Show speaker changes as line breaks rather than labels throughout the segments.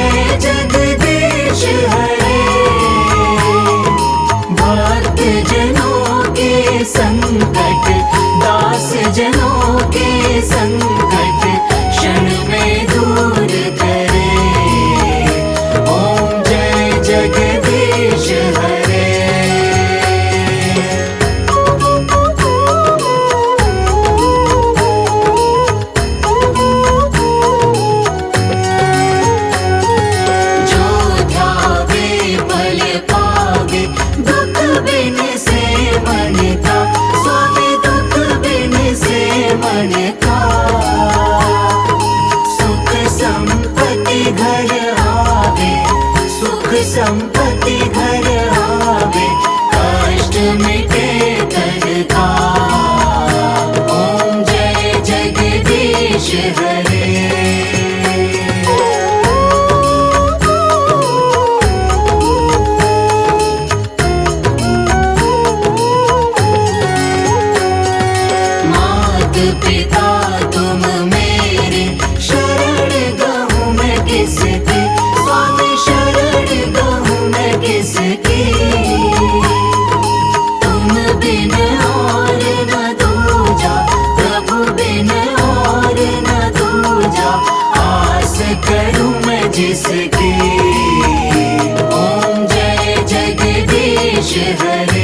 जय जगदीश हरे। भक्त जनों के संकट, दास जनों के संकट क्षण में दूर करे। ओम जय जगदीश हरे। संपत्ति घर आवे, कष्ट मिटे करता। ओम जय जगदीश हरे। मात पिता तुम मेरे, शरण गहूँ मैं किसकी। स्वामी शरण गहूँ मैं किसकी। तुम बिन और न दूजा, प्रभु बिन और न दूजा। आस करूँ मैं जिसकी। ओम जय जगदीश हरे।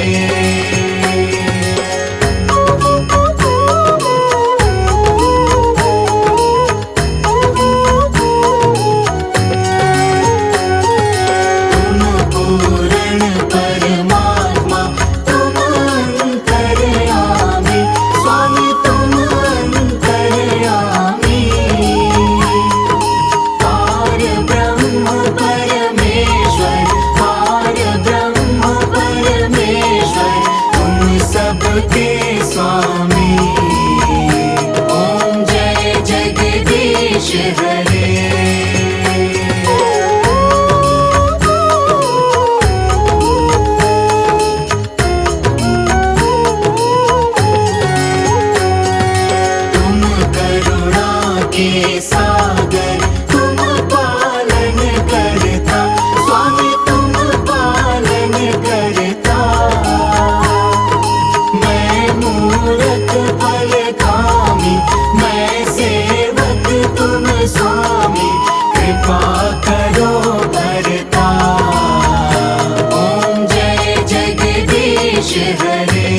स्वामी ओम जय जगदीश हरे। तुम करुणा के सागर, तुम पालन करता। स्वामी तुम पालन करता। मूरत फल कामी, मैं सेवक तुम स्वामी। कृपा करो भरता। ओम जय जगदीश हरे।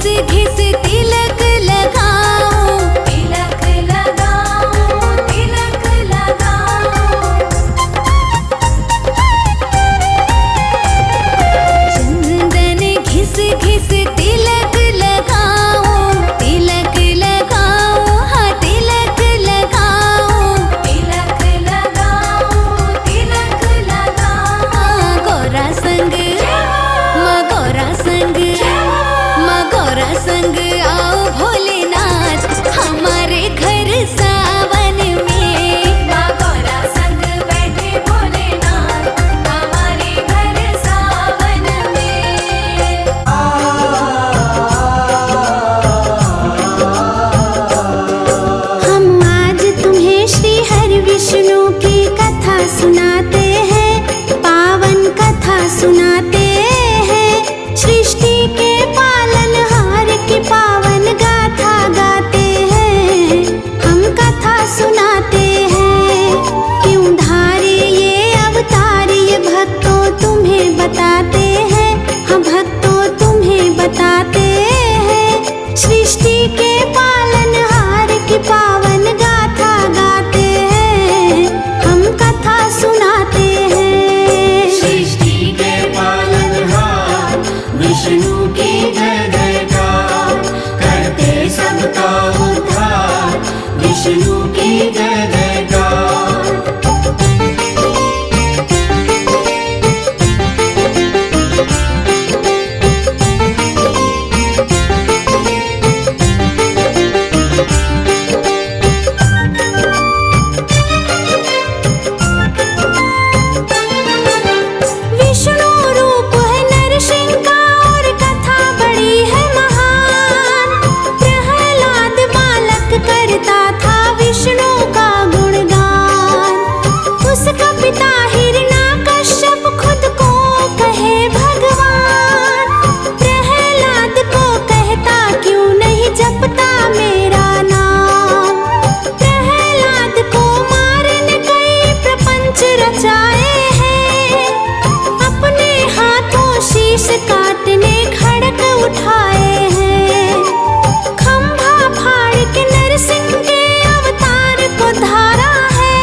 घिस तिलक लगाओ, तिलक लगाओ, तिलक लगाओ। चंदन घिस घिस तिलक लगाओ, तिलक लगाओ, हाँ तिलक लगाओ, तिलक लगाओ, तिलक लगाओ। गौरा संग मगौरा संग मगौरा संग आओ भोलेनाथ हमारे घर सावन में। मगौरा संग बैठे भोलेनाथ हमारे घर सावन में। हम आज तुम्हें श्री हरि विष्णु की कथा सुनाते हैं, पावन कथा सुनाते हैं। सृष्टि के पालनहार की पावन गाथा गाते हैं, हम कथा सुनाते हैं। क्यों धारे ये अवतार ये भक्तों तुम्हें बताते हैं, हम भक्तों तुम्हें बताते हैं। सृष्टि के पालनहार की पावन गाथा गाते हैं, हम कथा सुनाते हैं।
सृष्टि के पालनहार विष्णु की जय जयकार, करते सबका उद्धार विष्णु की जय जयकार।
विष्णु रूप है नरसिंह का और कथा बड़ी है महान। प्रहलाद बालक करता था विष्णु का गुणगान। उसका पिता हिरण्याकश्यप खुद को कहे भगवान। प्रहलाद को कहता क्यों नहीं जपता मेरा नाम। प्रहलाद को मारने कई प्रपंच रचाए हैं, अपने हाथों शीश काटने खड़ग उठाए हैं। खंभा फाड़ के नरसिंह के अवतार को धारा है।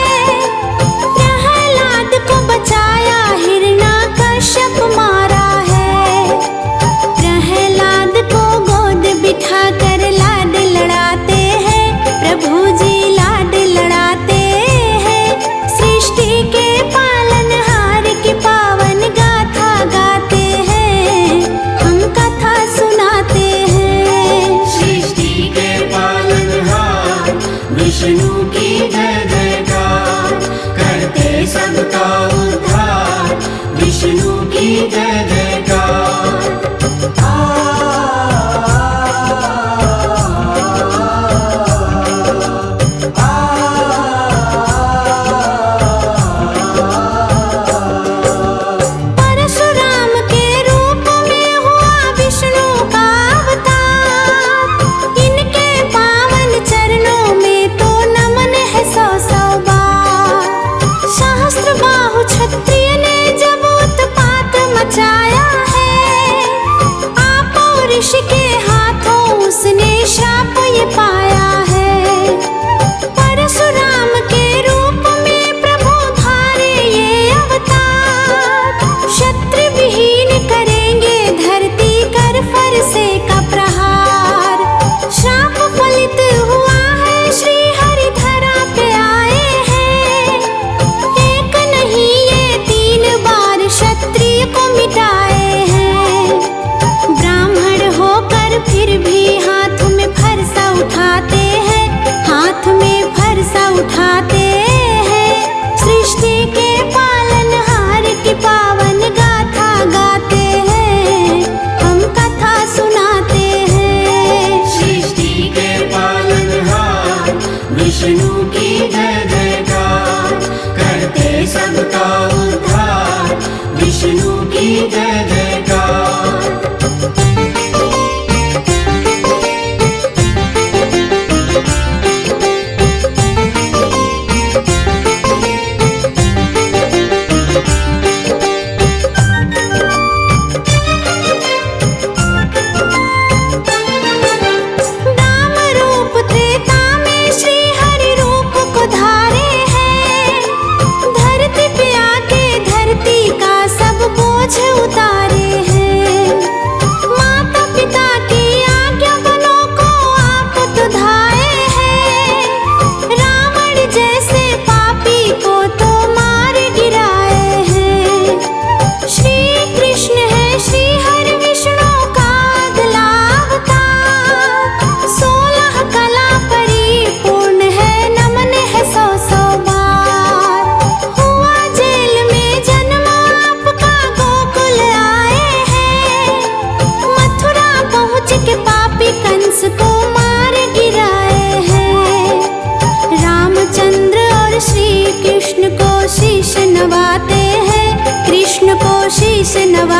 प्रहलाद को बचाया हिरण्याकश्यप मारा है। प्रहलाद को गोद बिठा कर लाड लड़ाते हैं, प्रभु जी लाड लड़ाते हैं। सृष्टि के पालनहार की पावन गाथा गाते हैं, हम कथा सुनाते हैं।
सृष्टि के पालनहार विष्णु की जय जयकार, करते सबका उद्धार विष्णु की जय जयकार।
परशुराम के रूप में हुआ विष्णु का अवतार। इनके पावन चरणों में तो नमन है सौ सौ बार। सहस्त्रबाहु क्षत्रिय ने जब उत्पात मचाया है, आप और ऋषि के हाथों उसने श्राप ये पाया है। परशुराम के रूप में प्रभु धारे ये अवतार। क्षत्रिय विहीन करेंगे धरती कर फरसे का प्रहार। श्राप फलित हुआ है श्री हरि धरा पे आए हैं। एक नहीं ये 3 बार क्षत्रिय को मिटाए हैं। ब्राह्मण होकर फिर भी हाथ में फरसा उठाते हैं, हाथ में फरसा उठाते हैं। सृष्टि के पालनहार की पावन गाथा गाते हैं, हम कथा सुनाते हैं।
सृष्टि के पालनहार विष्णु की जय जयकार, करते सबका उद्धार विष्णु की जय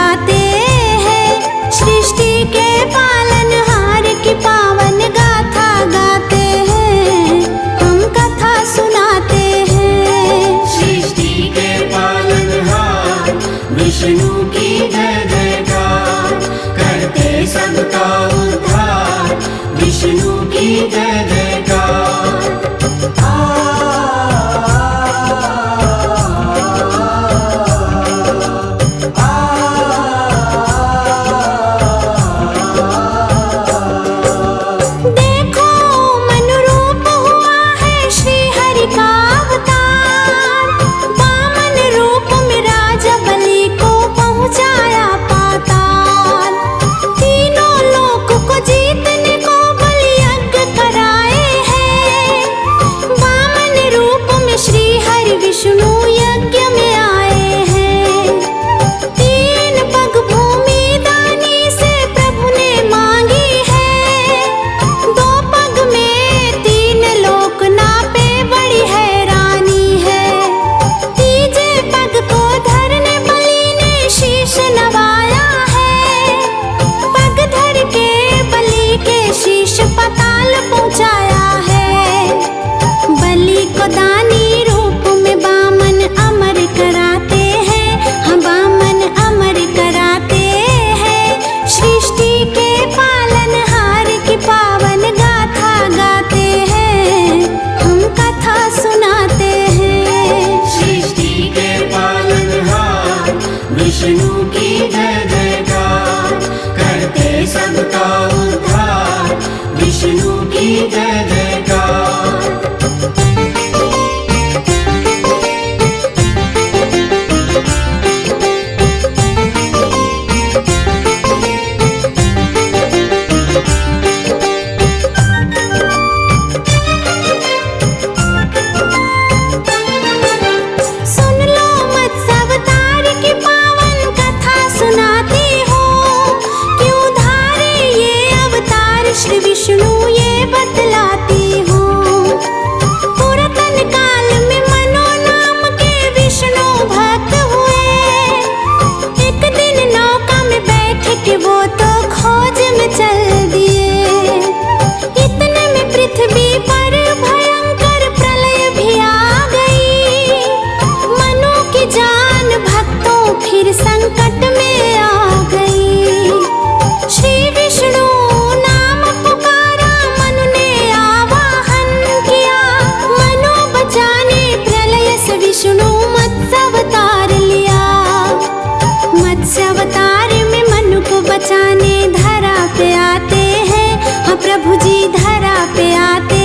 गाते हैं। सृष्टि के पालनहार की पावन गाथा गाते हैं, हम कथा सुनाते हैं।
सृष्टि के पालनहार विष्णु की जय जयकार, करते सबका उद्धार विष्णु की जय जयकार।
देखो मनुरूप हुआ है श्री हरि का अवतार, वामन रूप में राजा बलि को पहुंचाया पाताल। तीनों लोक को जीतने को बलि यज्ञ कराए हैं, वामन रूप में श्री हरि विष्णु यज्ञ में आए हैं। तीन पग भूमि दानी से प्रभु ने मांगी है, दो पग में तीन लोक नापे बड़ी हैरानी है। तीजे पग को धरने बलि ने शीश नवाया है, पग धर के बलि के शीश पाताल पहुंचाया है। बलि को दानी रूप में वामन अमर कराते हैं, हम वामन अमर कराते हैं। सृष्टि के पालनहार की पावन गाथा गाते हैं, हम कथा सुनाते हैं।
सृष्टि के पालनहार विष्णु की जय जयकार, करते सबका उद्धार विष्णु की जय जयकार।
सुन लो मत्स्य अवतार की पावन कथा सुनाती हूँ, क्यों धारे ये अवतार श्री विष्णु ये बतलाती हूँ। पुरातन काल में मनो नाम के विष्णु भक्त हुए, एक दिन नौका में बैठ के वो तो खोज में चल दिए। इतने में पृथ्वी पर भयंकर प्रलय भी आ गई, मनु की जान भक्तों फिर संकट में आ गई। श्री विष्णु नाम पुकारा, मनु ने आवाहन किया, मनु बचाने प्रलय से विष्णु मत्स्य अवतार लिया। मत्स्य अवतार में मनु को बचाने धरा पे आते हैं, हाँ प्रभु जी धरा पे आते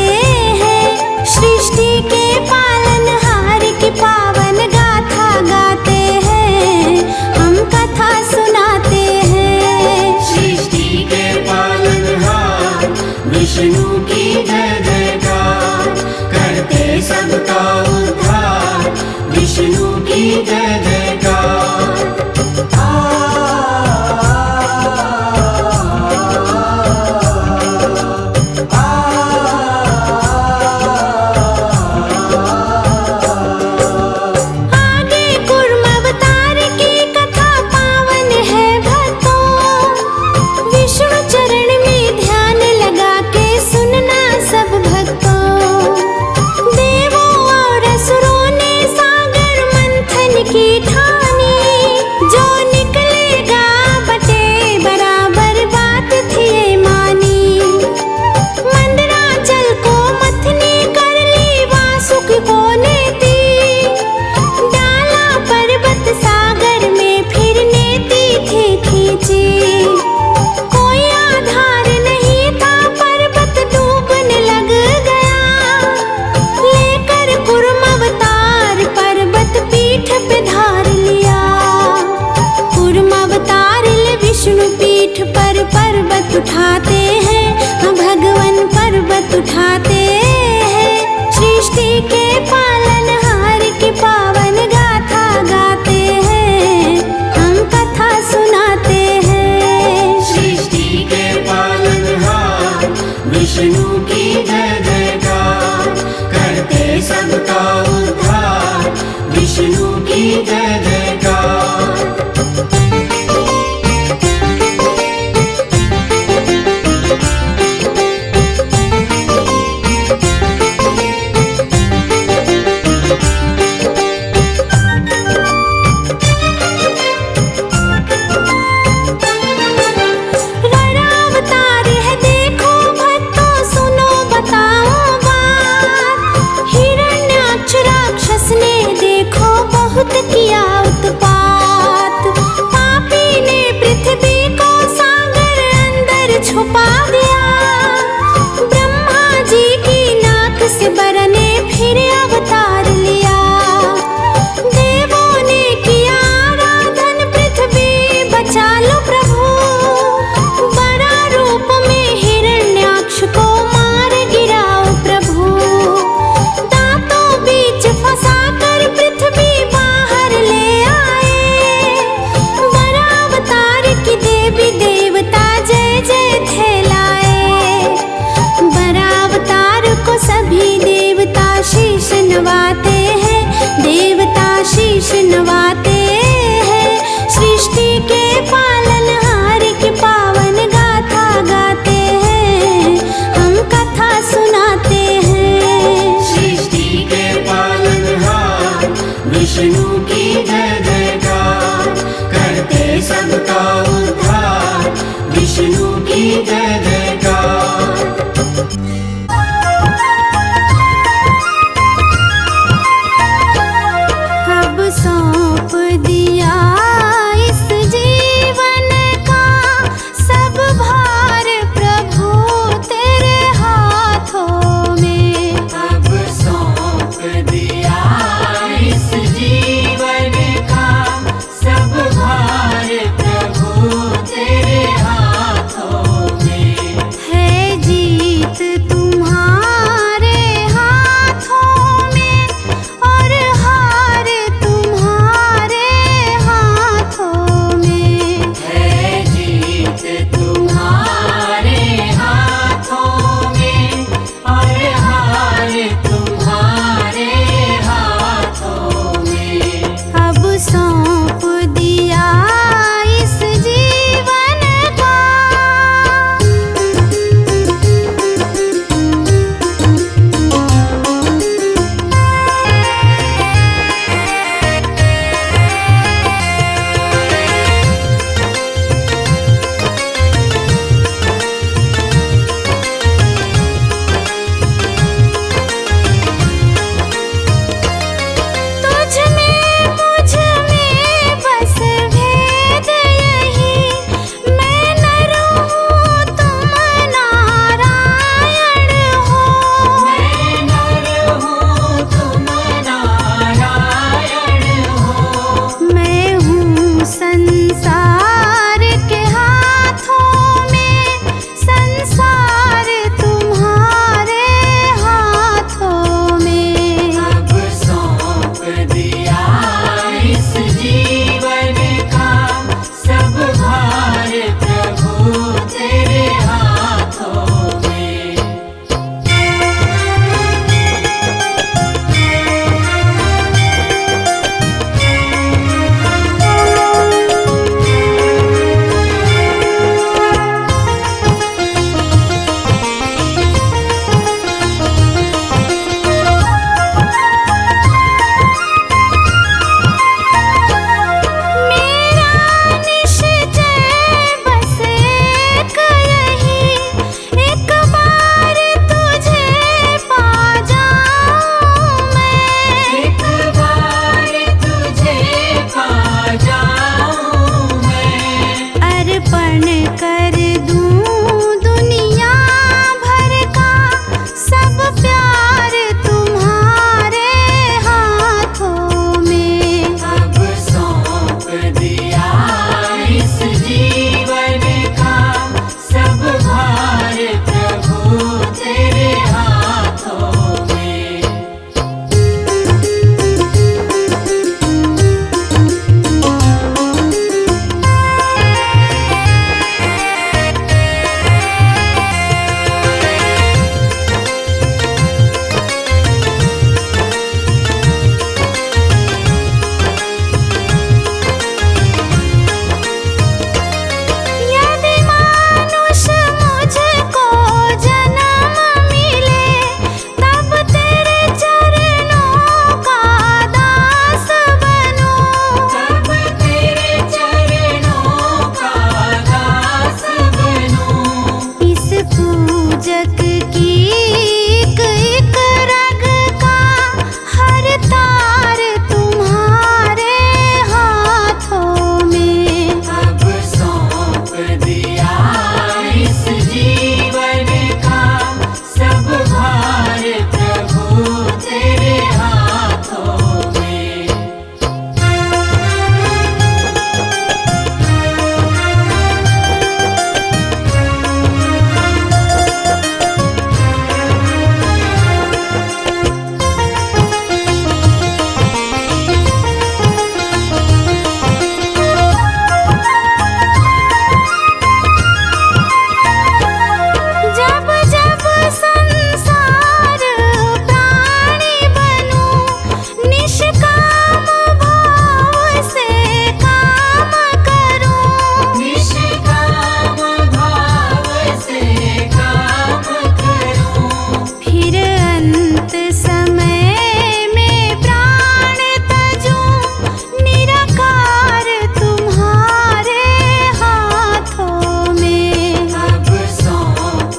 हैं। सृष्टि के पालनहार की पावन गाथा गाते हैं, हम कथा सुनाते हैं।
सृष्टि के पालनहार विष्णु की जय जयकार, करते सबका उद्धार विष्णु की जय जयकार।
आगे कूर्म अवतार की कथा पावन है भक्तों, विष्णु चरण में ध्यान लगा के सुनना सब भक्तों। देवों और असुरों ने सागर मंथन की ठानी, जो निकलेगा बटे बराबर बात थी ये मानी। मंदराचल को मथनी कर ली वासुकी को नेती, डाला पर्वत सागर में फिर नेती थी खींची। कोई आधार नहीं था पर्वत डूबने लग गया, लेकर कूर्म अवतार पर्वत पीठ पे धार लिया। कूर्म अवतार ले विष्णु पीठ पर पर्वत उठाते हैं, हाँ भगवान पर्वत उठाते हैं। सृष्टि के पालनहार की पावन गाथा गाते हैं, हम कथा सुनाते हैं।
सृष्टि के पालनहार विष्णु की जय जयकार, करते सबका उद्धार विष्णु की जय जयकार।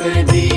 दिया